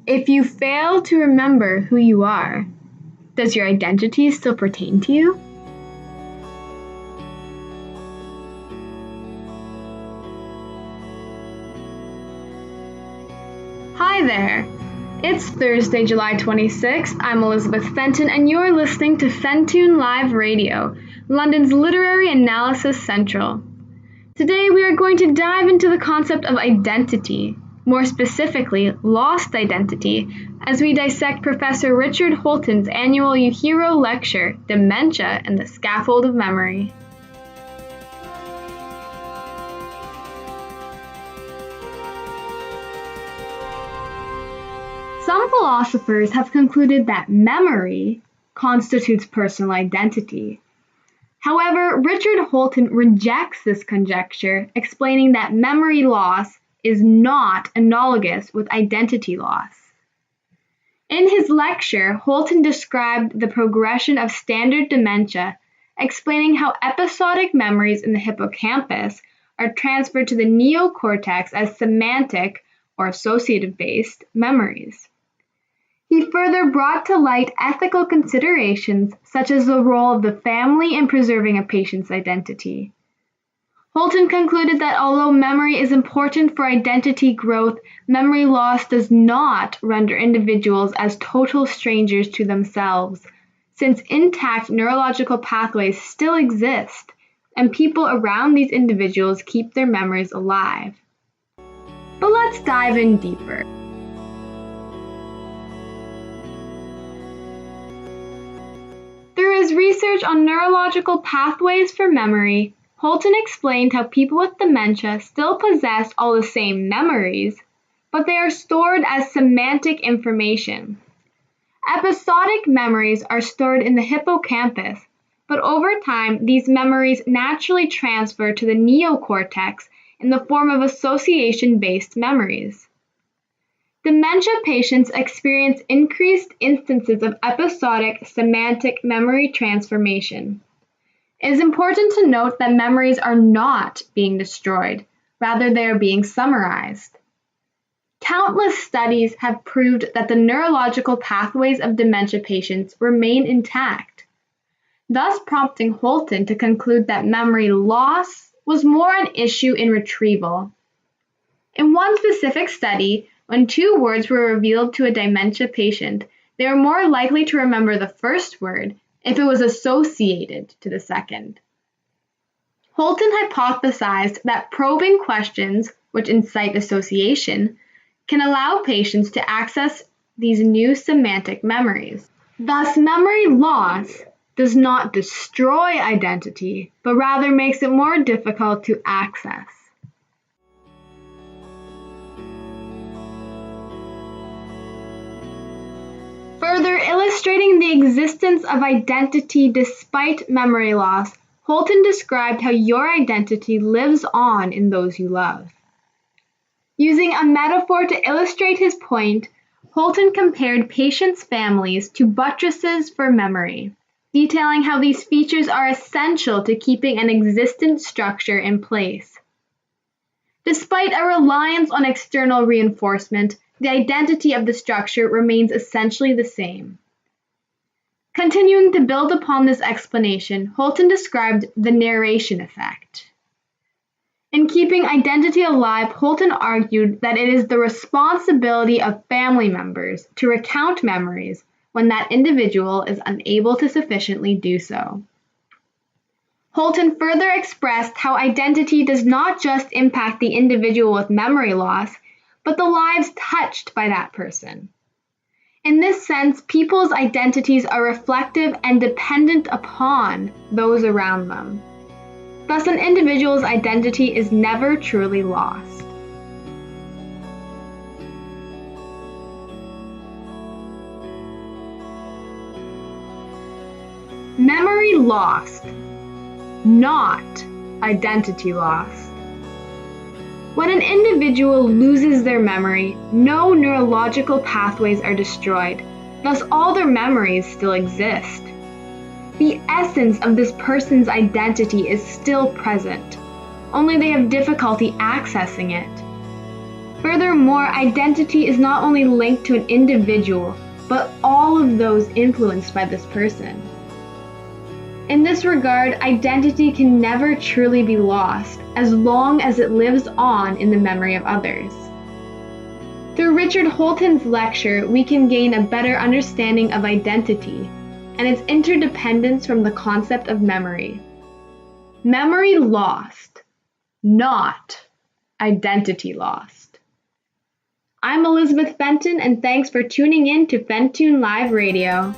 If you fail to remember who you are, does your identity still pertain to you? Hi there! It's Thursday, July 26th. I'm Elizabeth Fenton, and you're listening to Fenton Live Radio, London's Literary Analysis Central. Today we are going to dive into the concept of identity, more specifically, lost identity, as we dissect Professor Richard Holton's annual UHERO lecture, Dementia and the Scaffold of Memory. Some philosophers have concluded that memory constitutes personal identity. However, Richard Holton rejects this conjecture, explaining that memory loss is not analogous with identity loss. In his lecture, Holton described the progression of standard dementia, explaining how episodic memories in the hippocampus are transferred to the neocortex as semantic or associative-based memories. He further brought to light ethical considerations such as the role of the family in preserving a patient's identity. Holton concluded that although memory is important for identity growth, memory loss does not render individuals as total strangers to themselves, since intact neurological pathways still exist, and people around these individuals keep their memories alive. But let's dive in deeper. Through his research on neurological pathways for memory, Holton explained how people with dementia still possess all the same memories, but they are stored as semantic information. Episodic memories are stored in the hippocampus, but over time, these memories naturally transfer to the neocortex in the form of association-based memories. Dementia patients experience increased instances of episodic semantic memory transformation. It is important to note that memories are not being destroyed, rather they are being summarized. Countless studies have proved that the neurological pathways of dementia patients remain intact, thus prompting Holton to conclude that memory loss was more an issue in retrieval. In one specific study, when two words were revealed to a dementia patient, they were more likely to remember the first word if it was associated to the second. Holton hypothesized that probing questions, which incite association, can allow patients to access these new semantic memories. Thus, memory loss does not destroy identity, but rather makes it more difficult to access. Further illustrating the existence of identity despite memory loss, Holton described how your identity lives on in those you love. Using a metaphor to illustrate his point, Holton compared patients' families to buttresses for memory, detailing how these features are essential to keeping an existent structure in place. Despite a reliance on external reinforcement, the identity of the structure remains essentially the same. Continuing to build upon this explanation, Holton described the narration effect. In keeping identity alive, Holton argued that it is the responsibility of family members to recount memories when that individual is unable to sufficiently do so. Holton further expressed how identity does not just impact the individual with memory loss, but the lives touched by that person. In this sense, people's identities are reflective and dependent upon those around them. Thus, an individual's identity is never truly lost. Memory lost, not identity lost. When an individual loses their memory, no neurological pathways are destroyed, thus all their memories still exist. The essence of this person's identity is still present, only they have difficulty accessing it. Furthermore, identity is not only linked to an individual, but all of those influenced by this person. In this regard, identity can never truly be lost as long as it lives on in the memory of others. Through Richard Holton's lecture, we can gain a better understanding of identity and its interdependence from the concept of memory. Memory lost, not identity lost. I'm Elizabeth Fenton, and thanks for tuning in to Fenton Live Radio.